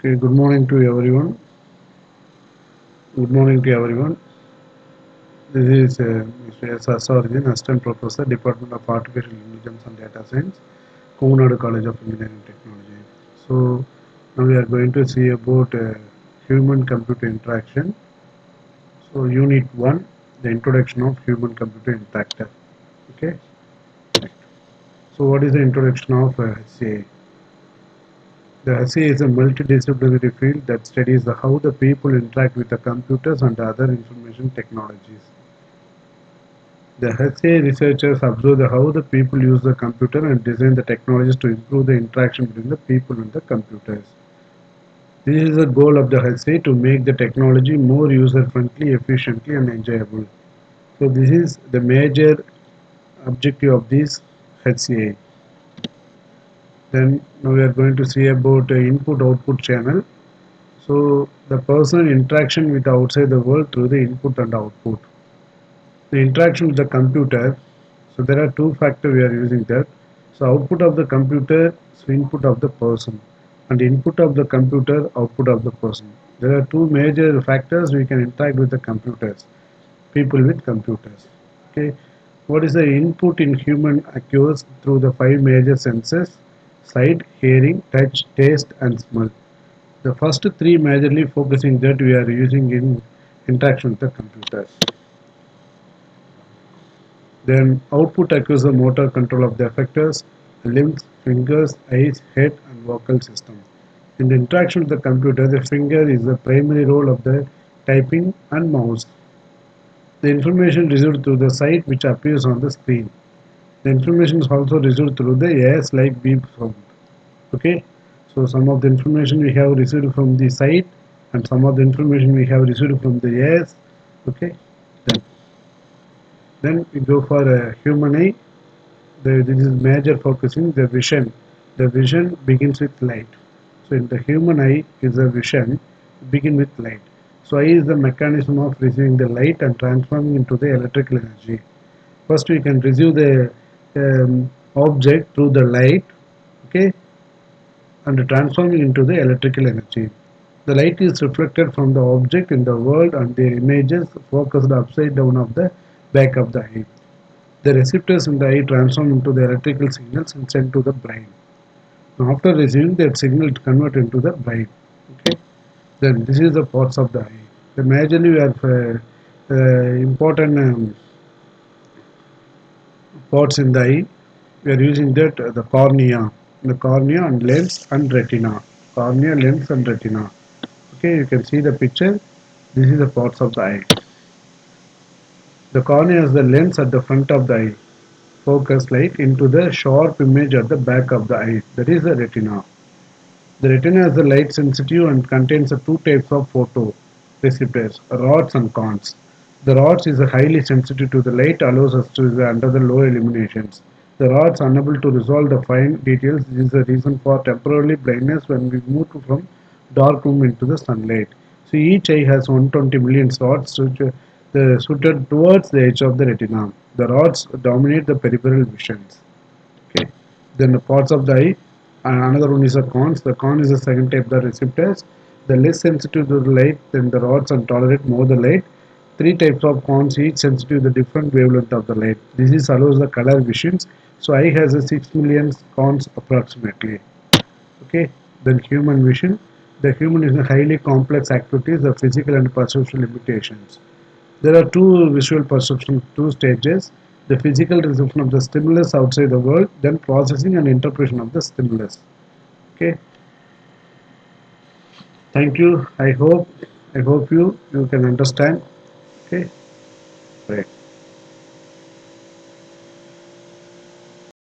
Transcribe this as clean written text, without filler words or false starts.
Okay, good morning to everyone. Good morning to everyone. This is Mr. S. Asarjan, Assistant Professor, Department of Artificial Intelligence and Data Science, Komunadu College of Engineering and Technology. So, now we are going to see about human-computer interaction. So, Unit 1, the introduction of human-computer interaction. Okay. Right. So, what is the introduction of HCI? The HCI is a multidisciplinary field that studies how the people interact with the computers and other information technologies. The HCI researchers observe how the people use the computer and design the technologies to improve the interaction between the people and the computers. This is the goal of the HCI to make the technology more user-friendly, efficiently and enjoyable. So this is the major objective of this HCI. Then now we are going to see about input-output channel. So the personal interaction with the outside the world through the input and output. The interaction with the computer. So there are two factors we are using that. So output of the computer is input of the person, and input of the computer output of the person. There are two major factors we can interact with the computers, people with computers. Okay, what is the input in human occurs through the five major senses: sight, hearing, touch, taste, and smell. The first three majorly focusing that we are using in interaction with the computers. Then output acquires the motor control of the effectors, limbs, fingers, eyes, head and vocal system. In the interaction with the computer, the finger is the primary role of the typing and mouse. The information received through the sight which appears on the screen. The information is also received through the ears like beep sound. Okay, so some of the information we have received from the sight and some of the information we have received from the ears. Okay, then we go for a human eye. This is major focusing the vision. The vision begins with light. So in the human eye is a vision begin with light. So eye is the mechanism of receiving the light and transforming into the electrical energy. First we can receive the object through the light, okay, and transforming into the electrical energy. The light is reflected from the object in the world and their images focused upside down of the back of the eye. The receptors in the eye transform into the electrical signals and sent to the brain. Now after receiving that signal, it convert into the brain. Okay. Then this is the parts of the eye. The majorly we have important parts in the eye. We are using that the cornea and lens and retina. Cornea, lens and retina. Okay, you can see the picture. This is the parts of the eye. The cornea is the lens at the front of the eye. Focus light into the sharp image at the back of the eye. That is the retina. The retina is the light sensitive and contains the two types of photo receptors, rods and cones. The rods is highly sensitive to the light, allows us to see under the low illuminations. The rods unable to resolve the fine details. This is the reason for temporary blindness when we move from dark room into the sunlight. So each eye has 120 million rods suited towards the edge of the retina. The rods dominate the peripheral visions. Okay. Then the parts of the eye, and another one is the cones. The cone is the second type, the receptors. The less sensitive to the light than the rods and tolerate more the light. Three types of cones, each sensitive to the different wavelength of the light. This is allows the color visions. So eye has a 6 million cones approximately. Okay. Then human vision. The human is a highly complex activities, the physical and perceptual limitations. There are two visual perception, two stages. The physical reception of the stimulus outside the world, then processing and interpretation of the stimulus. Okay. Thank you. I hope you can understand. Okay. Right.